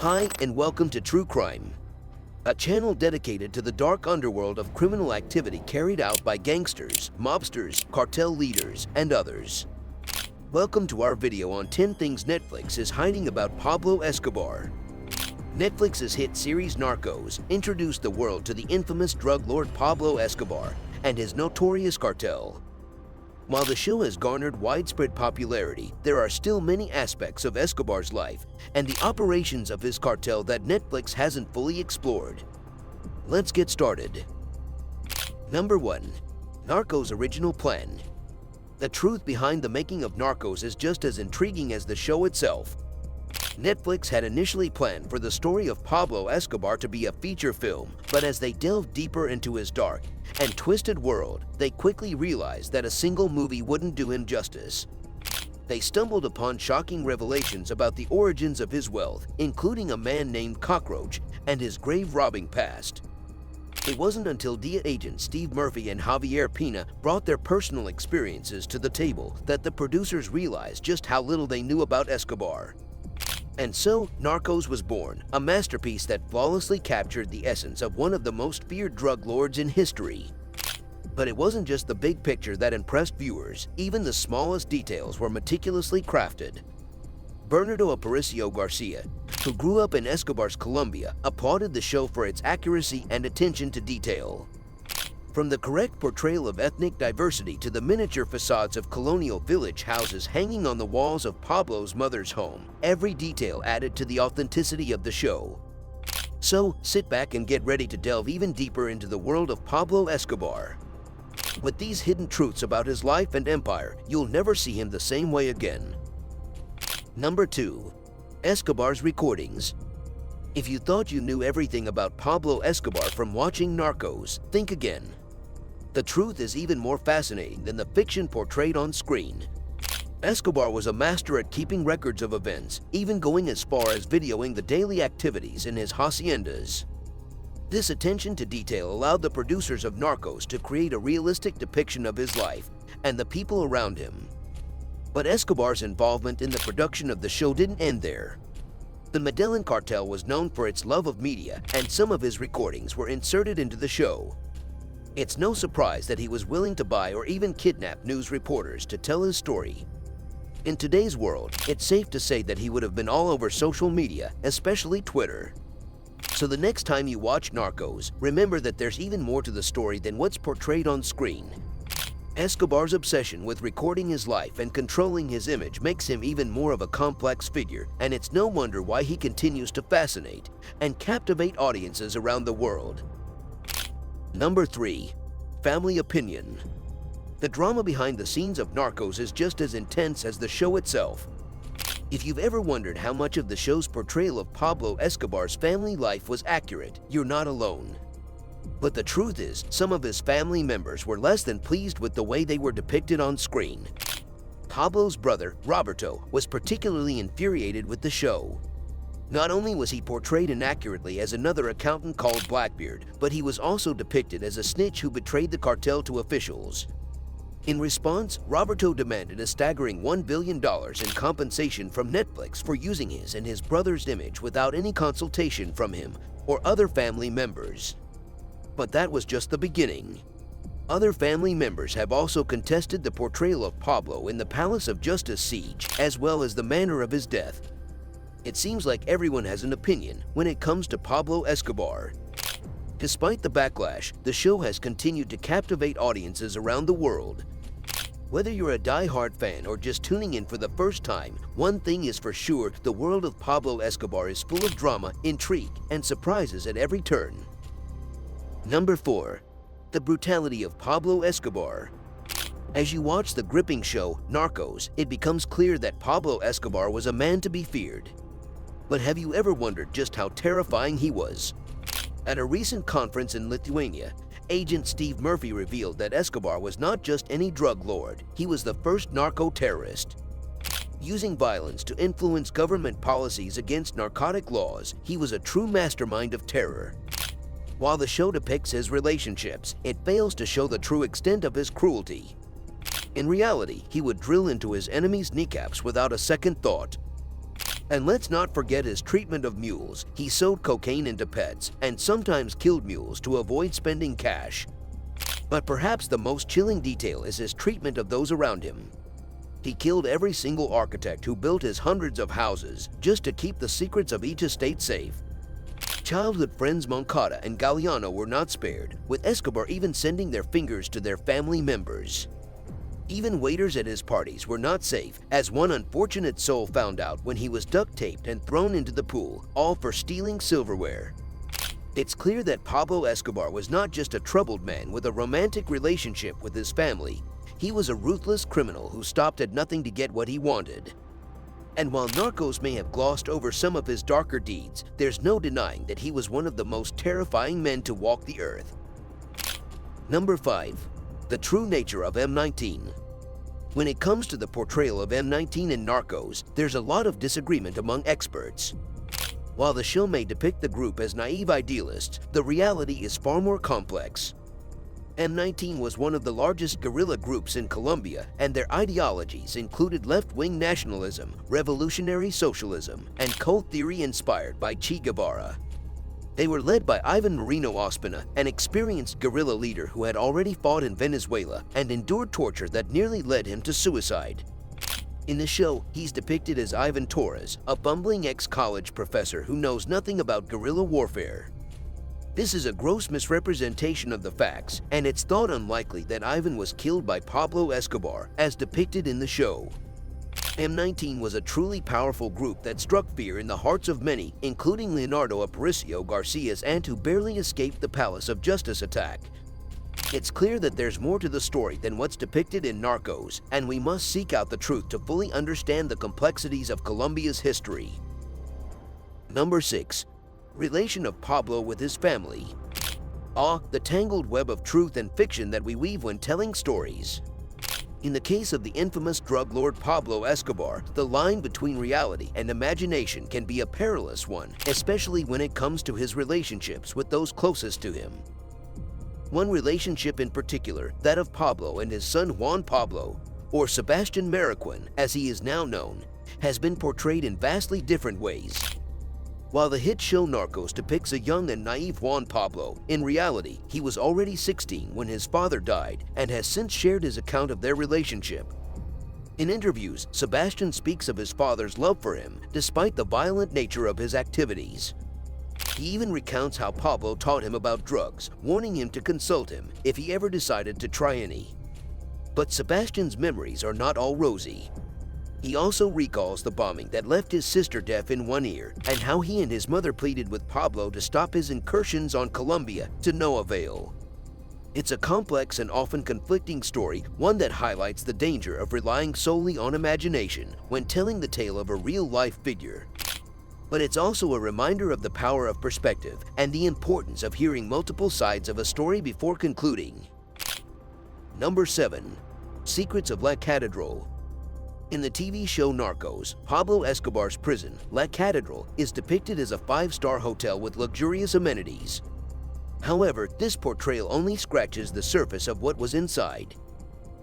Hi, and welcome to True Crime, a channel dedicated to the dark underworld of criminal activity carried out by gangsters, mobsters, cartel leaders, and others. Welcome to our video on 10 things Netflix is hiding about Pablo Escobar. Netflix's hit series Narcos introduced the world to the infamous drug lord Pablo Escobar and his notorious cartel. While the show has garnered widespread popularity, there are still many aspects of Escobar's life and the operations of his cartel that Netflix hasn't fully explored. Let's get started. Number 1. Narcos' original plan. The truth behind the making of Narcos is just as intriguing as the show itself. Netflix had initially planned for the story of Pablo Escobar to be a feature film, but as they delved deeper into his dark and twisted world, they quickly realized that a single movie wouldn't do him justice. They stumbled upon shocking revelations about the origins of his wealth, including a man named Cockroach and his grave-robbing past. It wasn't until DEA agents Steve Murphy and Javier Pina brought their personal experiences to the table that the producers realized just how little they knew about Escobar. And so, Narcos was born, a masterpiece that flawlessly captured the essence of one of the most feared drug lords in history. But it wasn't just the big picture that impressed viewers, even the smallest details were meticulously crafted. Bernardo Aparicio Garcia, who grew up in Escobar's Colombia, applauded the show for its accuracy and attention to detail. From the correct portrayal of ethnic diversity to the miniature facades of colonial village houses hanging on the walls of Pablo's mother's home, every detail added to the authenticity of the show. So, sit back and get ready to delve even deeper into the world of Pablo Escobar. With these hidden truths about his life and empire, you'll never see him the same way again. Number 2. Escobar's Recordings. If you thought you knew everything about Pablo Escobar from watching Narcos, think again. The truth is even more fascinating than the fiction portrayed on screen. Escobar was a master at keeping records of events, even going as far as videoing the daily activities in his haciendas. This attention to detail allowed the producers of Narcos to create a realistic depiction of his life and the people around him. But Escobar's involvement in the production of the show didn't end there. The Medellín Cartel was known for its love of media, and some of his recordings were inserted into the show. It's no surprise that he was willing to buy or even kidnap news reporters to tell his story. In today's world, it's safe to say that he would have been all over social media, especially Twitter. So the next time you watch Narcos, remember that there's even more to the story than what's portrayed on screen. Escobar's obsession with recording his life and controlling his image makes him even more of a complex figure, and it's no wonder why he continues to fascinate and captivate audiences around the world. Number 3. Family Opinion. The drama behind the scenes of Narcos is just as intense as the show itself. If you've ever wondered how much of the show's portrayal of Pablo Escobar's family life was accurate, you're not alone. But the truth is, some of his family members were less than pleased with the way they were depicted on screen. Pablo's brother, Roberto, was particularly infuriated with the show. Not only was he portrayed inaccurately as another accountant called Blackbeard, but he was also depicted as a snitch who betrayed the cartel to officials. In response, Roberto demanded a staggering $1 billion in compensation from Netflix for using his and his brother's image without any consultation from him or other family members. But that was just the beginning. Other family members have also contested the portrayal of Pablo in the Palace of Justice siege, as well as the manner of his death. It seems like everyone has an opinion when it comes to Pablo Escobar. Despite the backlash, the show has continued to captivate audiences around the world. Whether you're a die-hard fan or just tuning in for the first time, one thing is for sure: the world of Pablo Escobar is full of drama, intrigue, and surprises at every turn. Number 4. The brutality of Pablo Escobar. As you watch the gripping show, Narcos, it becomes clear that Pablo Escobar was a man to be feared. But have you ever wondered just how terrifying he was? At a recent conference in Lithuania, Agent Steve Murphy revealed that Escobar was not just any drug lord, he was the first narco-terrorist. Using violence to influence government policies against narcotic laws, he was a true mastermind of terror. While the show depicts his relationships, it fails to show the true extent of his cruelty. In reality, he would drill into his enemies' kneecaps without a second thought. And let's not forget his treatment of mules. He sewed cocaine into pets and sometimes killed mules to avoid spending cash. But perhaps the most chilling detail is his treatment of those around him. He killed every single architect who built his hundreds of houses just to keep the secrets of each estate safe. Childhood friends Moncada and Galeano were not spared, with Escobar even sending their fingers to their family members. Even waiters at his parties were not safe, as one unfortunate soul found out when he was duct taped and thrown into the pool, all for stealing silverware. It's clear that Pablo Escobar was not just a troubled man with a romantic relationship with his family. He was a ruthless criminal who stopped at nothing to get what he wanted. And while Narcos may have glossed over some of his darker deeds, there's no denying that he was one of the most terrifying men to walk the earth. Number 5. The True Nature of M19. When it comes to the portrayal of M19 in Narcos, there's a lot of disagreement among experts. While the show may depict the group as naive idealists, the reality is far more complex. M19 was one of the largest guerrilla groups in Colombia, and their ideologies included left-wing nationalism, revolutionary socialism, and cult theory inspired by Che Guevara. They were led by Ivan Moreno Ospina, an experienced guerrilla leader who had already fought in Venezuela and endured torture that nearly led him to suicide. In the show, he's depicted as Ivan Torres, a bumbling ex-college professor who knows nothing about guerrilla warfare. This is a gross misrepresentation of the facts, and it's thought unlikely that Ivan was killed by Pablo Escobar, as depicted in the show. M19 was a truly powerful group that struck fear in the hearts of many, including Leonardo Aparicio Garcia's aunt who barely escaped the Palace of Justice attack. It's clear that there's more to the story than what's depicted in Narcos, and we must seek out the truth to fully understand the complexities of Colombia's history. Number 6. Relation of Pablo with his family. The tangled web of truth and fiction that we weave when telling stories. In the case of the infamous drug lord Pablo Escobar, the line between reality and imagination can be a perilous one, especially when it comes to his relationships with those closest to him. One relationship in particular, that of Pablo and his son Juan Pablo, or Sebastian Mariquin, as he is now known, has been portrayed in vastly different ways. While the hit show Narcos depicts a young and naive Juan Pablo, in reality, he was already 16 when his father died and has since shared his account of their relationship. In interviews, Sebastian speaks of his father's love for him, despite the violent nature of his activities. He even recounts how Pablo taught him about drugs, warning him to consult him if he ever decided to try any. But Sebastian's memories are not all rosy. He also recalls the bombing that left his sister deaf in one ear and how he and his mother pleaded with Pablo to stop his incursions on Colombia to no avail. It's a complex and often conflicting story, one that highlights the danger of relying solely on imagination when telling the tale of a real-life figure. But it's also a reminder of the power of perspective and the importance of hearing multiple sides of a story before concluding. Number 7. Secrets of La Catedral. In the TV show Narcos, Pablo Escobar's prison, La Catedral, is depicted as a 5-star hotel with luxurious amenities. However, this portrayal only scratches the surface of what was inside.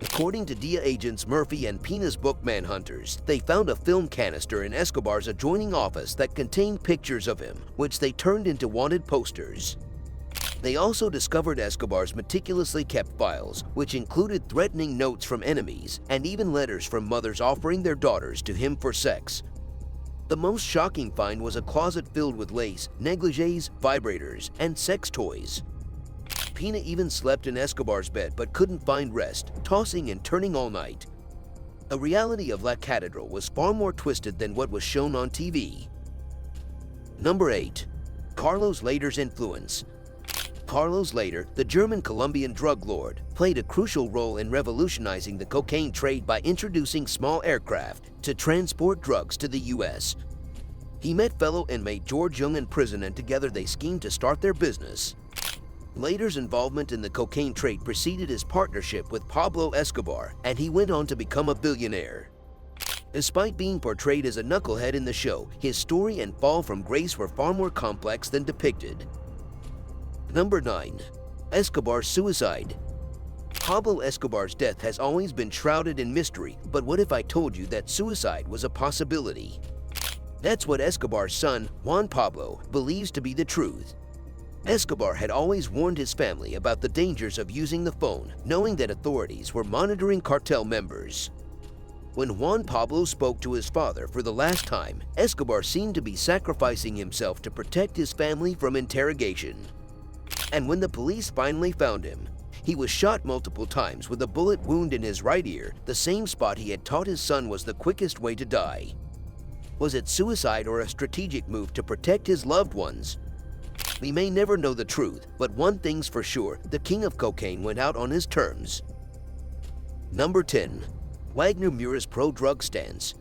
According to DEA agents Murphy and Pina's book Manhunters, they found a film canister in Escobar's adjoining office that contained pictures of him, which they turned into wanted posters. They also discovered Escobar's meticulously kept files, which included threatening notes from enemies and even letters from mothers offering their daughters to him for sex. The most shocking find was a closet filled with lace, negligees, vibrators, and sex toys. Pina even slept in Escobar's bed but couldn't find rest, tossing and turning all night. The reality of La Catedral was far more twisted than what was shown on TV. Number 8. Carlos Leder's influence. Carlos Leder, the German-Colombian drug lord, played a crucial role in revolutionizing the cocaine trade by introducing small aircraft to transport drugs to the U.S. He met fellow inmate George Young in prison, and together they schemed to start their business. Leder's involvement in the cocaine trade preceded his partnership with Pablo Escobar, and he went on to become a billionaire. Despite being portrayed as a knucklehead in the show, his story and fall from grace were far more complex than depicted. Number 9. Escobar's suicide. Pablo Escobar's death has always been shrouded in mystery, but what if I told you that suicide was a possibility? That's what Escobar's son, Juan Pablo, believes to be the truth. Escobar had always warned his family about the dangers of using the phone, knowing that authorities were monitoring cartel members. When Juan Pablo spoke to his father for the last time, Escobar seemed to be sacrificing himself to protect his family from interrogation. And when the police finally found him, he was shot multiple times with a bullet wound in his right ear, the same spot he had taught his son was the quickest way to die. Was it suicide or a strategic move to protect his loved ones? We may never know the truth, but one thing's for sure, the king of cocaine went out on his terms. Number 10. Wagner Moura's pro-drug stance.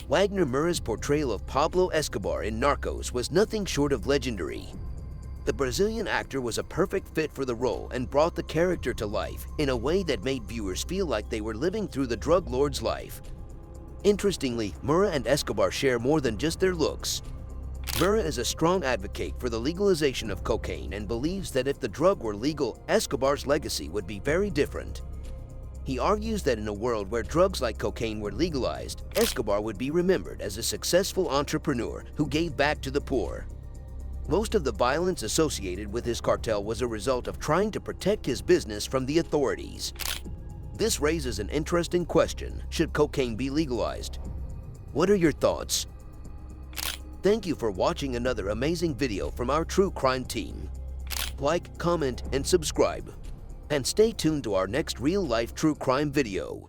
Wagner Moura's portrayal of Pablo Escobar in Narcos was nothing short of legendary. The Brazilian actor was a perfect fit for the role and brought the character to life in a way that made viewers feel like they were living through the drug lord's life. Interestingly, Moura and Escobar share more than just their looks. Moura is a strong advocate for the legalization of cocaine and believes that if the drug were legal, Escobar's legacy would be very different. He argues that in a world where drugs like cocaine were legalized, Escobar would be remembered as a successful entrepreneur who gave back to the poor. Most of the violence associated with his cartel was a result of trying to protect his business from the authorities. This raises an interesting question: should cocaine be legalized? What are your thoughts? Thank you for watching another amazing video from our true crime team. Like, comment, and subscribe. And stay tuned to our next real-life true crime video.